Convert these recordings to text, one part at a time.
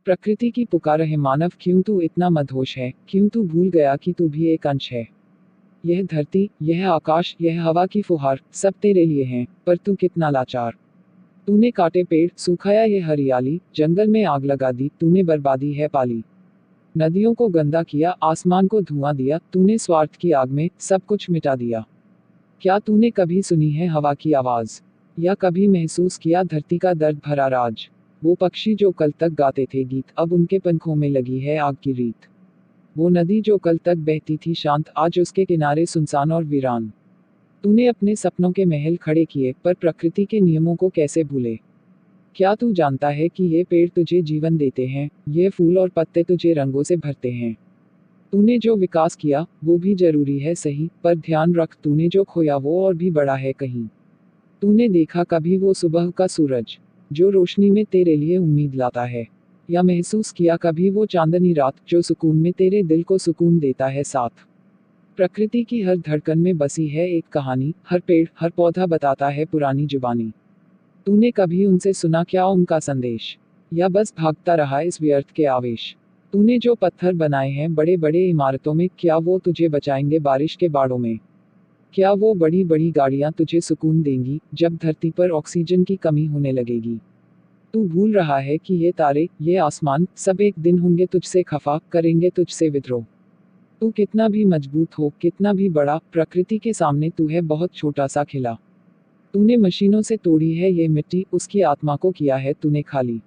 प्रकृति की पुकार है मानव, क्यों तू इतना मदहोश है, क्यों तू भूल गया कि तू भी एक अंश है। यह धरती, यह आकाश, यह हवा की फुहार, सब तेरे लिए हैं, पर तू कितना लाचार। तूने काटे पेड़, सुखाया ये हरियाली, जंगल में आग लगा दी, तूने बर्बादी है पाली। नदियों को गंदा किया, आसमान को धुआं दिया, तूने स्वार्थ की आग में सब कुछ मिटा दिया। क्या तूने कभी सुनी है हवा की आवाज, या कभी महसूस किया धरती का दर्द भरा राज। वो पक्षी जो कल तक गाते थे गीत, अब उनके पंखों में लगी है आग की रीत। वो नदी जो कल तक बहती थी शांत, आज उसके किनारे सुनसान और वीरान। तूने अपने सपनों के महल खड़े किए, पर प्रकृति के नियमों को कैसे भूले। क्या तू जानता है कि ये पेड़ तुझे जीवन देते हैं, ये फूल और पत्ते तुझे रंगों से भरते हैं। तूने जो विकास किया वो भी जरूरी है सही, पर ध्यान रख तूने जो खोया वो और भी बड़ा है कहीं। तूने देखा कभी वो सुबह का सूरज, जो रोशनी में तेरे लिए उम्मीद लाता है, या महसूस किया कभी वो चांदनी रात, जो सुकून में तेरे दिल को सुकून देता है साथ। प्रकृति की हर धड़कन में बसी है एक कहानी, हर पेड़ हर पौधा बताता है पुरानी जुबानी। तूने कभी उनसे सुना क्या उनका संदेश, या बस भागता रहा इस व्यर्थ के आवेश। तूने जो पत्थर बनाए हैं बड़े बड़े इमारतों में, क्या वो तुझे बचाएंगे बारिश के बाड़ों में। क्या वो बड़ी बड़ी गाड़ियां तुझे सुकून देंगी, जब धरती पर ऑक्सीजन की कमी होने लगेगी। तू भूल रहा है कि ये तारे, ये आसमान, सब एक दिन होंगे तुझसे खफा, करेंगे तुझसे विद्रोह। तू कितना भी मजबूत हो, कितना भी बड़ा, प्रकृति के सामने तू है बहुत छोटा सा खिला। तूने मशीनों से तोड़ी है ये मिट्टी, उसकी आत्मा को किया है तूने खाली।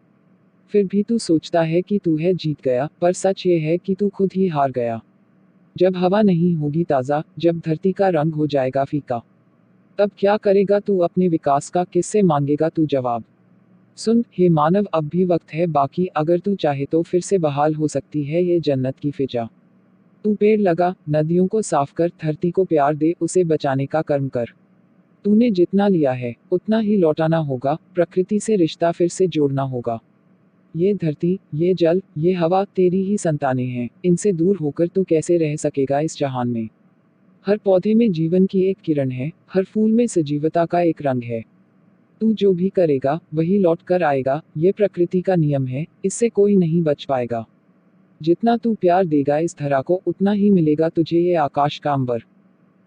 फिर भी तू सोचता है कि तू है जीत गया, पर सच ये है कि तू खुद ही हार गया। जब हवा नहीं होगी ताज़ा, जब धरती का रंग हो जाएगा फीका, तब क्या करेगा तू अपने विकास का, किससे मांगेगा तू जवाब। सुन हे मानव, अब भी वक्त है बाकी, अगर तू चाहे तो फिर से बहाल हो सकती है ये जन्नत की फिजा। तू पेड़ लगा, नदियों को साफ कर, धरती को प्यार दे, उसे बचाने का कर्म कर। तूने जितना लिया है उतना ही लौटाना होगा, प्रकृति से रिश्ता फिर से जोड़ना होगा। ये धरती, ये जल, ये हवा तेरी ही संतानें हैं, इनसे दूर होकर तू कैसे रह सकेगा इस जहान में। हर पौधे में जीवन की एक किरण है, हर फूल में सजीवता का एक रंग है। तू जो भी करेगा वही लौट कर आएगा, ये प्रकृति का नियम है, इससे कोई नहीं बच पाएगा। जितना तू प्यार देगा इस धरा को, उतना ही मिलेगा तुझे ये आकाश का अंबर।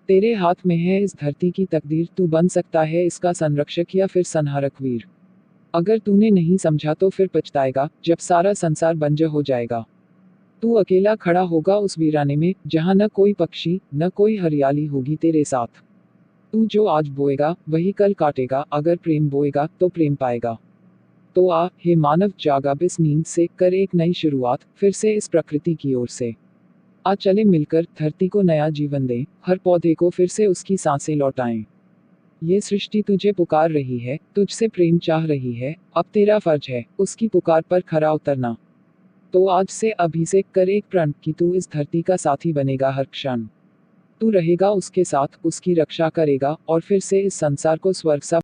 तेरे हाथ में है इस धरती की तकदीर, तू बन सकता है इसका संरक्षक या फिर संहारक वीर। अगर तूने नहीं समझा तो फिर पछताएगा, जब सारा संसार बंजर हो जाएगा। तू अकेला खड़ा होगा उस वीराने में, जहां न कोई पक्षी न कोई हरियाली होगी तेरे साथ। तू जो आज बोएगा वही कल काटेगा, अगर प्रेम बोएगा तो प्रेम पाएगा। तो आ हे मानव, जाग अब इस नींद से, कर एक नई शुरुआत फिर से इस प्रकृति की ओर से। आ चले मिलकर धरती को नया जीवन दें, हर पौधे को फिर से उसकी सांसें लौटाएं। ये सृष्टि तुझे पुकार रही है, तुझसे प्रेम चाह रही है, अब तेरा फर्ज है उसकी पुकार पर खरा उतरना। तो आज से अभिषेक कर एक प्रण कि तू इस धरती का साथी बनेगा हर क्षण। तू रहेगा उसके साथ, उसकी रक्षा करेगा, और फिर से इस संसार को स्वर्ग सा